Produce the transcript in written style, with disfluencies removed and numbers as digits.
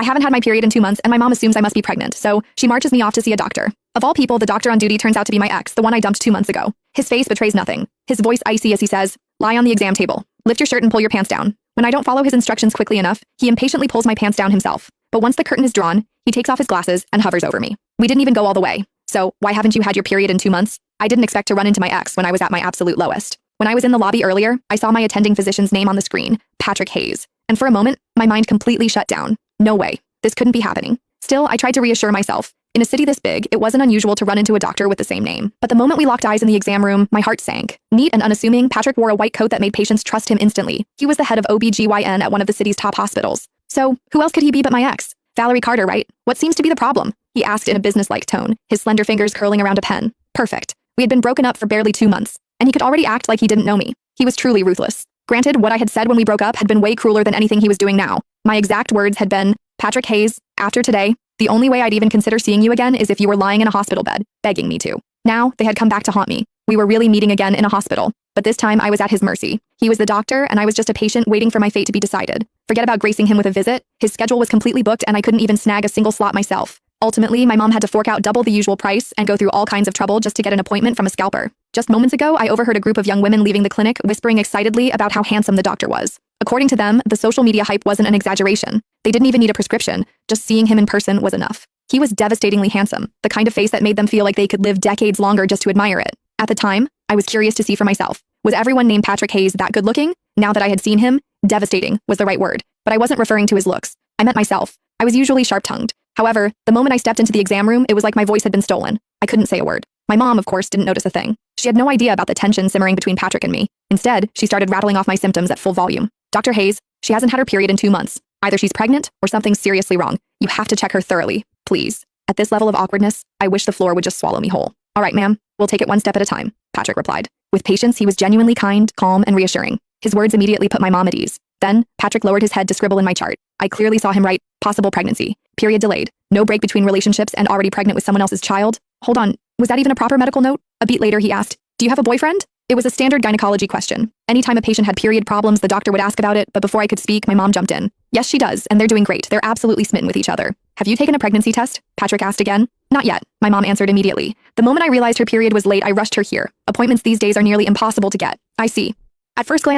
I haven't had my period in 2 months, and my mom assumes I must be pregnant, so she marches me off to see a doctor. Of all people, the doctor on duty turns out to be my ex, the one I dumped 2 months ago. His face betrays nothing. His voice icy as he says, "Lie on the exam table. Lift your shirt and pull your pants down." When I don't follow his instructions quickly enough, he impatiently pulls my pants down himself. But once the curtain is drawn, he takes off his glasses and hovers over me. We didn't even go all the way. So, why haven't you had your period in 2 months? I didn't expect to run into my ex when I was at my absolute lowest. When I was in the lobby earlier, I saw my attending physician's name on the screen, Patrick Hayes. And for a moment, my mind completely shut down. No way. This couldn't be happening. Still, I tried to reassure myself. In a city this big, it wasn't unusual to run into a doctor with the same name. But the moment we locked eyes in the exam room, my heart sank. Neat and unassuming, Patrick wore a white coat that made patients trust him instantly. He was the head of OB/GYN at one of the city's top hospitals. So, who else could he be but my ex? Valerie Carter, right? What seems to be the problem? He asked in a businesslike tone, his slender fingers curling around a pen. Perfect. We had been broken up for barely 2 months, and he could already act like he didn't know me. He was truly ruthless. Granted, what I had said when we broke up had been way crueler than anything he was doing now. My exact words had been, "Patrick Hayes, after today, the only way I'd even consider seeing you again is if you were lying in a hospital bed, begging me to." Now, they had come back to haunt me. We were really meeting again in a hospital, but this time I was at his mercy. He was the doctor, and I was just a patient waiting for my fate to be decided. Forget about gracing him with a visit. His schedule was completely booked, and I couldn't even snag a single slot myself. Ultimately, my mom had to fork out double the usual price and go through all kinds of trouble just to get an appointment from a scalper. Just moments ago, I overheard a group of young women leaving the clinic whispering excitedly about how handsome the doctor was. According to them, the social media hype wasn't an exaggeration. They didn't even need a prescription. Just seeing him in person was enough. He was devastatingly handsome, the kind of face that made them feel like they could live decades longer just to admire it. At the time, I was curious to see for myself. Was everyone named Patrick Hayes that good looking? Now that I had seen him, devastating was the right word. But I wasn't referring to his looks. I meant myself. I was usually sharp-tongued. However, the moment I stepped into the exam room, it was like my voice had been stolen. I couldn't say a word. My mom, of course, didn't notice a thing. She had no idea about the tension simmering between Patrick and me. Instead, she started rattling off my symptoms at full volume. "Dr. Hayes, she hasn't had her period in 2 months. Either she's pregnant or something's seriously wrong. You have to check her thoroughly, please." At this level of awkwardness, I wish the floor would just swallow me whole. "All right, ma'am, we'll take it one step at a time," Patrick replied. With patience, he was genuinely kind, calm, and reassuring. His words immediately put my mom at ease. Then, Patrick lowered his head to scribble in my chart. I clearly saw him write, "Possible pregnancy. Period delayed. No break between relationships and already pregnant with someone else's child." Hold on, was that even a proper medical note? A beat later, he asked, "Do you have a boyfriend?" It was a standard gynecology question. Anytime a patient had period problems, the doctor would ask about it, but before I could speak, my mom jumped in. "Yes, she does, and they're doing great. They're absolutely smitten with each other." "Have you taken a pregnancy test?" Patrick asked again. "Not yet," my mom answered immediately. "The moment I realized her period was late, I rushed her here. Appointments these days are nearly impossible to get." "I see." At first glance,